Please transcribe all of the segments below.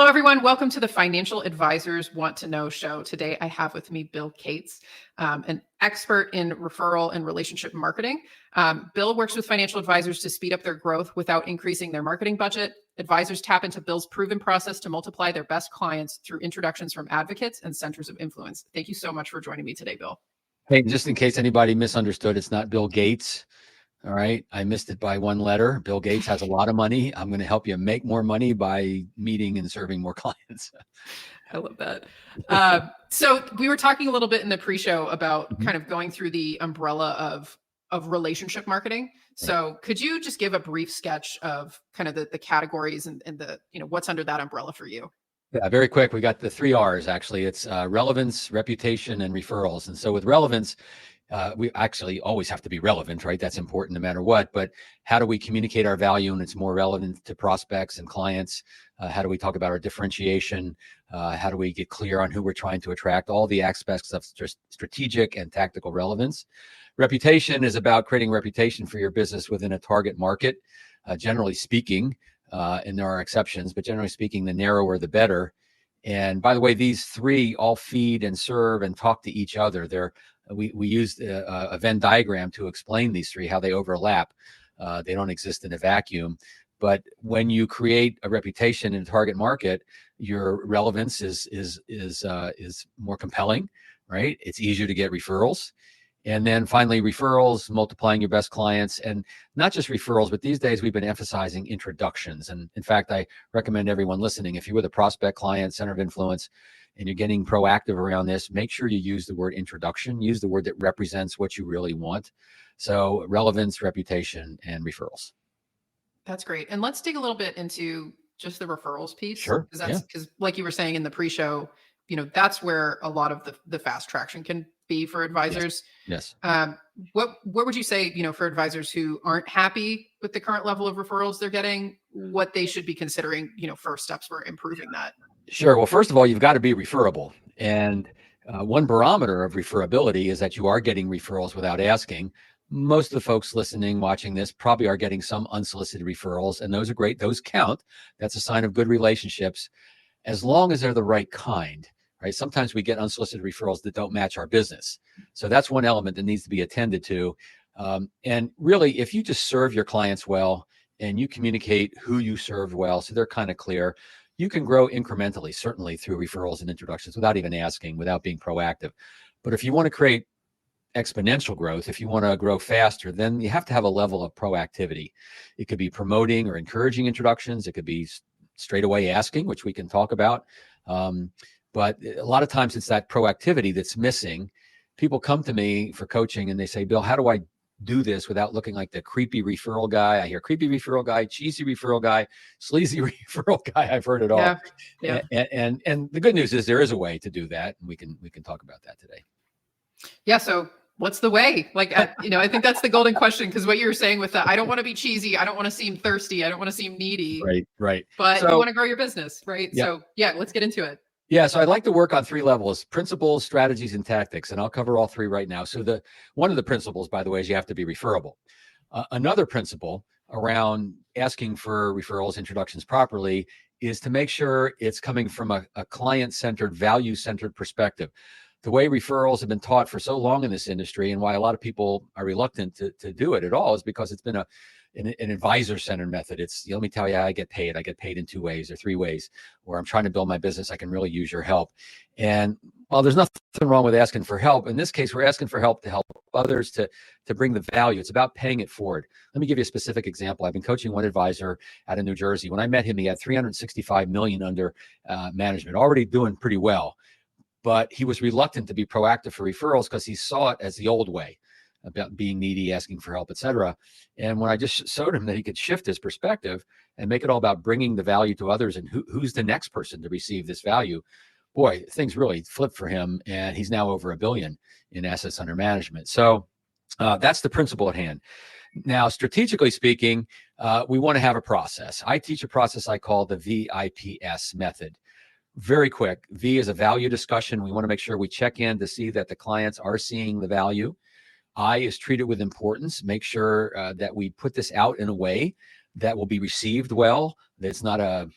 Hello, everyone. Welcome to the Financial Advisors Want to Know show. Today, I have with me Bill Cates, an expert in referral and relationship marketing. Bill works with financial advisors to speed up their growth without increasing their marketing budget. Advisors tap into Bill's proven process to multiply their best clients through introductions from advocates and centers of influence. Thank you so much for joining me today, Bill. Hey, just in case anybody misunderstood, it's not Bill Gates. All right. I missed it by one letter. Bill Gates has a lot of money. I'm going to help you make more money by meeting and serving more clients. I love that. So we were talking a little bit in the pre-show about kind of going through the umbrella of relationship marketing. So could you just give a brief sketch of kind of the categories and the, what's under that umbrella for you? Yeah, very quick. We got the 3 R's actually. It's relevance, reputation, and referrals. And so with relevance, we actually always have to be relevant, right? That's important no matter what. But how do we communicate our value and it's more relevant to prospects and clients? How do we talk about our differentiation? How do we get clear on who we're trying to attract? All the aspects of strategic and tactical relevance. Reputation is about creating reputation for your business within a target market, generally speaking, and there are exceptions, but generally speaking, the narrower, the better. And by the way, these 3 all feed and serve and talk to each other. We used a Venn diagram to explain these 3, how they overlap. They don't exist in a vacuum. But when you create a reputation in a target market, your relevance is more compelling, right? It's easier to get referrals. And then finally, referrals, multiplying your best clients, and not just referrals, but these days we've been emphasizing introductions. And in fact, I recommend everyone listening, if you're with a prospect, client, center of influence, and you're getting proactive around this, make sure you use the word introduction, use the word that represents what you really want. So relevance, reputation, and referrals. That's great. And let's dig a little bit into just the referrals piece. Sure. Because like you were saying in the pre-show, that's where a lot of the fast traction can be for advisors. Yes. What would you say, for advisors who aren't happy with the current level of referrals they're getting, what they should be considering, first steps for improving that? Sure. Well, first of all, you've got to be referable. And one barometer of referability is that you are getting referrals without asking. Most of the folks listening, watching this probably are getting some unsolicited referrals, and those are great. Those count. That's a sign of good relationships, as long as they're the right kind. Right? Sometimes we get unsolicited referrals that don't match our business. So that's one element that needs to be attended to. And really, if you just serve your clients well and you communicate who you served well, so they're kind of clear, you can grow incrementally, certainly through referrals and introductions without even asking, without being proactive. But if you want to create exponential growth, if you want to grow faster, then you have to have a level of proactivity. It could be promoting or encouraging introductions. It could be straight away asking, which we can talk about. But a lot of times it's that proactivity that's missing. People come to me for coaching and they say, Bill, how do I do this without looking like the creepy referral guy? I hear creepy referral guy, cheesy referral guy, sleazy referral guy. I've heard it all. Yeah. And the good news is there is a way to do that. And we can talk about that today. Yeah. So what's the way? I think that's the golden question, because what you were saying with that, I don't want to be cheesy. I don't want to seem thirsty. I don't want to seem needy. Right. But you want to grow your business, right? Yeah. So let's get into it. Yeah, so I'd like to work on 3 levels: principles, strategies, and tactics. And I'll cover all 3 right now. So one of the principles, by the way, is you have to be referable. Another principle around asking for referrals, introductions properly, is to make sure it's coming from a client-centered, value-centered perspective. The way referrals have been taught for so long in this industry, and why a lot of people are reluctant to do it at all, is because it's been an advisor-centered method. It's, let me tell you how I get paid. I get paid in 2 ways or 3 ways, or I'm trying to build my business. I can really use your help. And while there's nothing wrong with asking for help, in this case, we're asking for help to help others to bring the value. It's about paying it forward. Let me give you a specific example. I've been coaching one advisor out of New Jersey. When I met him, he had $365 million under management, already doing pretty well. But he was reluctant to be proactive for referrals because he saw it as the old way, about being needy, asking for help, etc. And when I just showed him that he could shift his perspective and make it all about bringing the value to others and who's the next person to receive this value, boy, things really flipped for him. And he's now over $1 billion in assets under management. So that's the principle at hand. Now, strategically speaking, we want to have a process. I teach a process I call the VIPS method. Very quick. V is a value discussion. We want to make sure we check in to see that the clients are seeing the value. I is treated with importance. Make sure that we put this out in a way that will be received well. That it's not a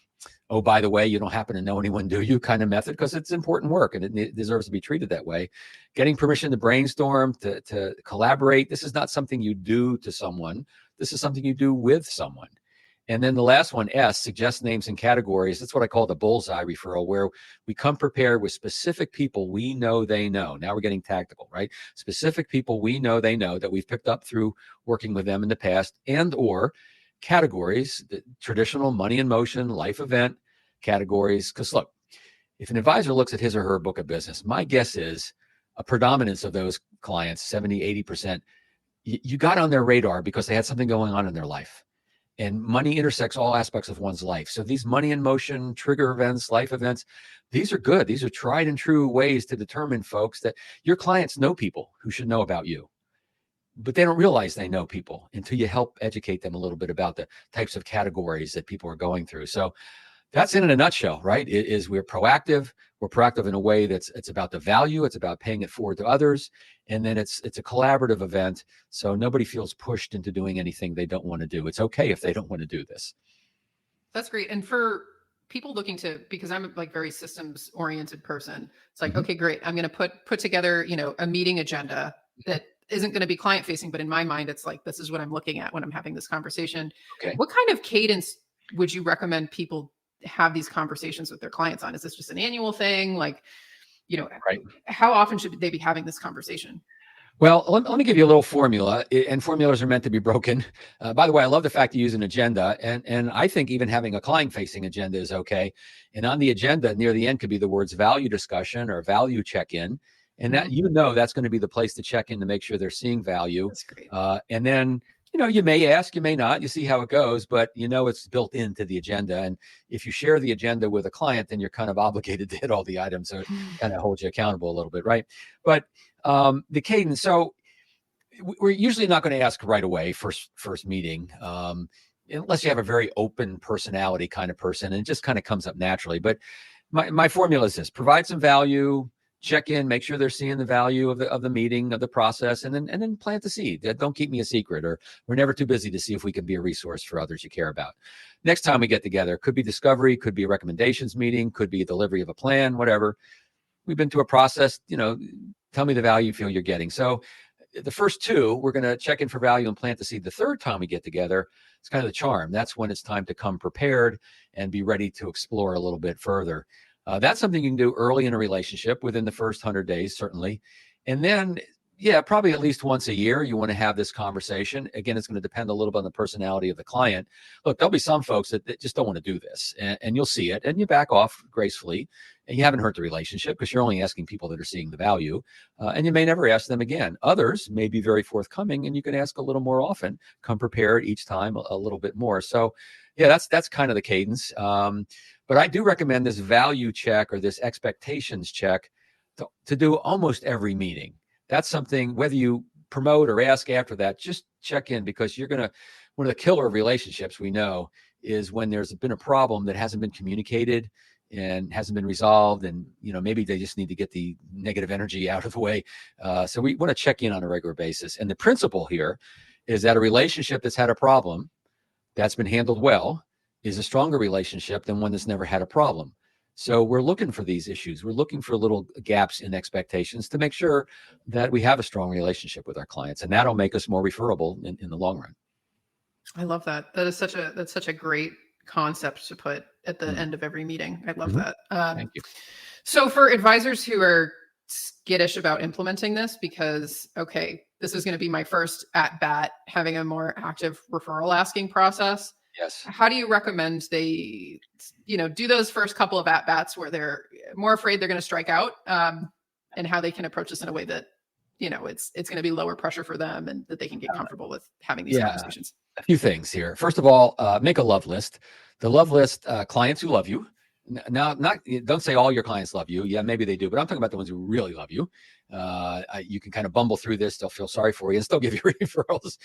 oh, by the way, you don't happen to know anyone, do you, kind of method, because it's important work and it deserves to be treated that way. Getting permission to brainstorm, to collaborate. This is not something you do to someone. This is something you do with someone. And then the last one, S, suggest names and categories. That's what I call the bullseye referral, where we come prepared with specific people we know they know. Now we're getting tactical, right? Specific people we know they know that we've picked up through working with them in the past, and or categories, the traditional money in motion, life event categories. Because look, if an advisor looks at his or her book of business, my guess is a predominance of those clients, 70, 80%, you got on their radar because they had something going on in their life. And money intersects all aspects of one's life. So these money in motion, trigger events, life events, these are good. These are tried and true ways to determine, folks, that your clients know people who should know about you. But they don't realize they know people until you help educate them a little bit about the types of categories that people are going through. So that's in a nutshell, right? It is we're proactive. We're proactive in a way that's it's about the value. It's about paying it forward to others. And then it's a collaborative event. So nobody feels pushed into doing anything they don't want to do. It's okay if they don't want to do this. That's great. And for people looking to, because I'm like very systems oriented person, it's like, okay, great. I'm going to put together, a meeting agenda that isn't going to be client facing, but in my mind, it's like, this is what I'm looking at when I'm having this conversation. Okay. What kind of cadence would you recommend people have these conversations with their clients on? Is this just an annual thing? Like, right. How often should they be having this conversation? Well, let me give you a little formula, and formulas are meant to be broken. By the way, I love the fact you use an agenda, and I think even having a client-facing agenda is okay. And on the agenda, near the end, could be the words value discussion or value check-in, and that that's going to be the place to check in to make sure they're seeing value. That's great. And then you may ask, you may not, you see how it goes, but it's built into the agenda. And if you share the agenda with a client, then you're kind of obligated to hit all the items. So it kind of holds you accountable a little bit, right? But the cadence, so we're usually not going to ask right away, first meeting, unless you have a very open personality kind of person, and it just kind of comes up naturally. But my formula is this: provide some value, check in, make sure they're seeing the value of the meeting, of the process, and then plant the seed. Don't keep me a secret, or we're never too busy to see if we can be a resource for others you care about. Next time we get together, could be discovery, could be a recommendations meeting, could be a delivery of a plan, whatever. We've been through a process, tell me the value you feel you're getting. So the first two, we're going to check in for value and plant the seed. The third time we get together, it's kind of the charm. That's when it's time to come prepared and be ready to explore a little bit further. That's something you can do early in a relationship, within the first 100 days, certainly. And then, probably at least once a year, you want to have this conversation. Again, it's going to depend a little bit on the personality of the client. Look, there'll be some folks that just don't want to do this, and you'll see it, and you back off gracefully, and you haven't hurt the relationship because you're only asking people that are seeing the value, and you may never ask them again. Others may be very forthcoming, and you can ask a little more often, come prepared each time a little bit more. So, that's kind of the cadence. But I do recommend this value check or this expectations check to do almost every meeting. That's something, whether you promote or ask after that, just check in, because one of the killer of relationships we know is when there's been a problem that hasn't been communicated and hasn't been resolved, and maybe they just need to get the negative energy out of the way. So we want to check in on a regular basis. And the principle here is that a relationship that's had a problem that's been handled well is a stronger relationship than one that's never had a problem. So we're looking for these issues. We're looking for little gaps in expectations to make sure that we have a strong relationship with our clients, and that'll make us more referable in the long run. I love that. That's such a great concept to put at the end of every meeting. I love that. Thank you. So for advisors who are skittish about implementing this, because, okay, this is going to be my first at bat having a more active referral asking process. Yes. How do you recommend they, do those first couple of at bats where they're more afraid they're going to strike out, and how they can approach this in a way that, it's going to be lower pressure for them and that they can get comfortable with having these conversations? A few things here. First of all, make a love list. The love list, clients who love you. Now, don't say all your clients love you. Yeah, maybe they do, but I'm talking about the ones who really love you. You can kind of bumble through this. They'll feel sorry for you and still give you referrals.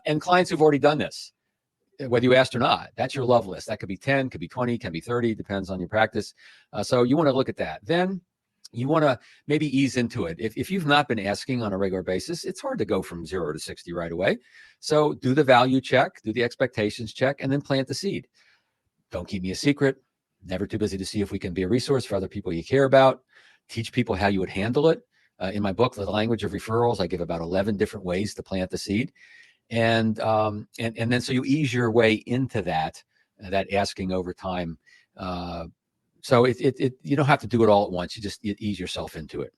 And clients who've already done this, whether you asked or not, that's your love list. That could be 10, could be 20, can be 30, depends on your practice. So you want to look at that. Then you want to maybe ease into it. If you've not been asking on a regular basis, it's hard to go from 0 to 60 right away. So do the value check, do the expectations check, and then plant the seed. Don't keep me a secret. Never too busy to see if we can be a resource for other people you care about. Teach people how you would handle it. In my book, The Language of Referrals, I give about 11 different ways to plant the seed. And then so you ease your way into that asking over time. So you don't have to do it all at once. You just ease yourself into it.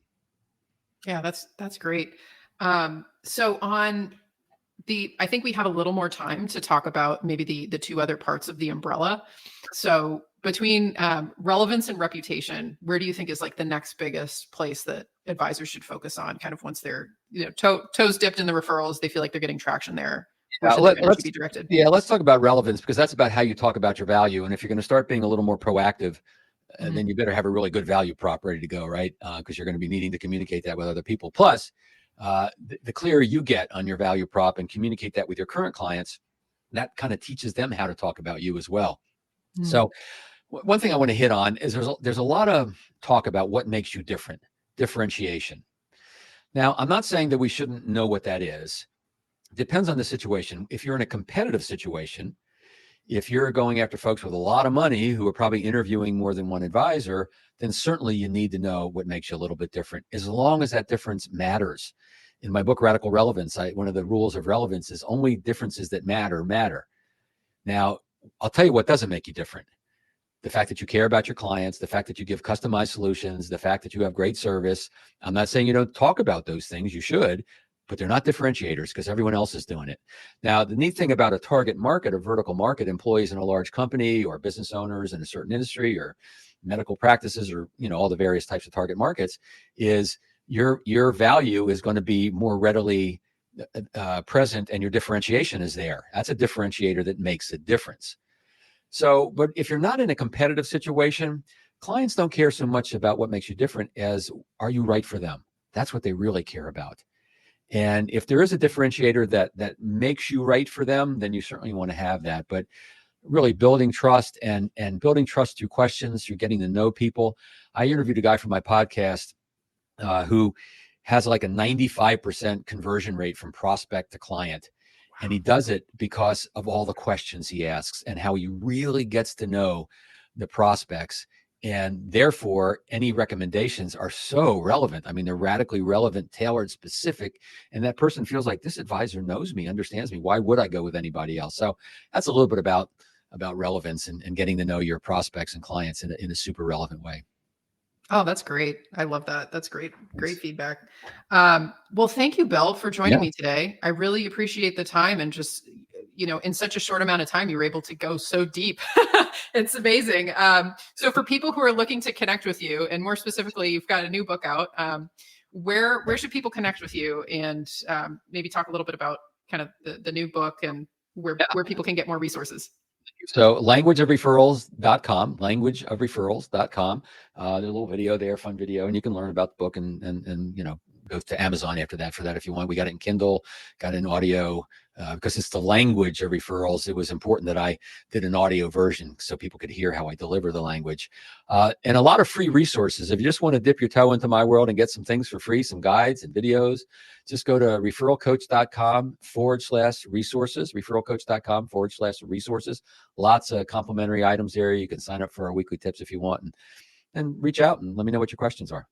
Yeah, that's great. So I think we have a little more time to talk about maybe the two other parts of the umbrella. So between relevance and reputation, where do you think is like the next biggest place that advisors should focus on, kind of once they're toes dipped in the referrals, they feel like they're getting traction there? Where should their energy be directed? Yeah, let's talk about relevance, because that's about how you talk about your value. And if you're going to start being a little more proactive, then you better have a really good value prop ready to go, right? Because you're going to be needing to communicate that with other people. Plus, the clearer you get on your value prop and communicate that with your current clients, that kind of teaches them how to talk about you as well. So one thing I want to hit on is there's a lot of talk about what makes you different, differentiation. Now, I'm not saying that we shouldn't know what that is. It depends on the situation. If you're in a competitive situation, if you're going after folks with a lot of money who are probably interviewing more than one advisor, then certainly you need to know what makes you a little bit different, as long as that difference matters. In my book, Radical Relevance, one of the rules of relevance is only differences that matter. Now, I'll tell you what doesn't make you different. The fact that you care about your clients, the fact that you give customized solutions, the fact that you have great service. I'm not saying you don't talk about those things, you should, but they're not differentiators because everyone else is doing it. Now, the neat thing about a target market, a vertical market, employees in a large company or business owners in a certain industry or medical practices or, all the various types of target markets, is your value is going to be more readily present, and your differentiation is there. That's a differentiator that makes a difference. So, but if you're not in a competitive situation, clients don't care so much about what makes you different as, are you right for them? That's what they really care about. And if there is a differentiator that makes you right for them, then you certainly want to have that. But really building trust and building trust through questions, through getting to know people. I interviewed a guy from my podcast who has like a 95% conversion rate from prospect to client. And he does it because of all the questions he asks and how he really gets to know the prospects. And therefore, any recommendations are so relevant. I mean, they're radically relevant, tailored, specific. And that person feels like, this advisor knows me, understands me. Why would I go with anybody else? So that's a little bit about relevance and getting to know your prospects and clients in a super relevant way. Oh, that's great. I love that. That's great. Great feedback. Well, thank you, Bill, for joining me today. I really appreciate the time, and just, in such a short amount of time, you were able to go so deep. It's amazing. So for people who are looking to connect with you, and more specifically, you've got a new book out, where should people connect with you, and maybe talk a little bit about kind of the new book and where people can get more resources? So languageofreferrals.com, languageofreferrals.com. There's a little video there, fun video, and you can learn about the book and go to Amazon after that for that if you want. We got it in Kindle, got it in audio, because it's the language of referrals. It was important that I did an audio version so people could hear how I deliver the language. And a lot of free resources. If you just want to dip your toe into my world and get some things for free, some guides and videos, just go to referralcoach.com/resources, referralcoach.com/resources. Lots of complimentary items there. You can sign up for our weekly tips if you want, and reach out and let me know what your questions are.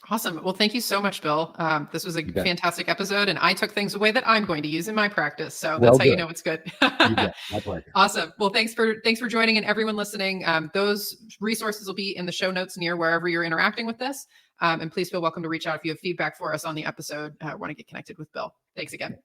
Awesome. Well, thank you so much, Bill. This was a fantastic episode, and I took things away that I'm going to use in my practice. So that's how you know it's good. You bet. My pleasure. Awesome. Well, thanks for joining, and everyone listening. Those resources will be in the show notes near wherever you're interacting with this. And please feel welcome to reach out if you have feedback for us on the episode. Want to get connected with Bill. Thanks again.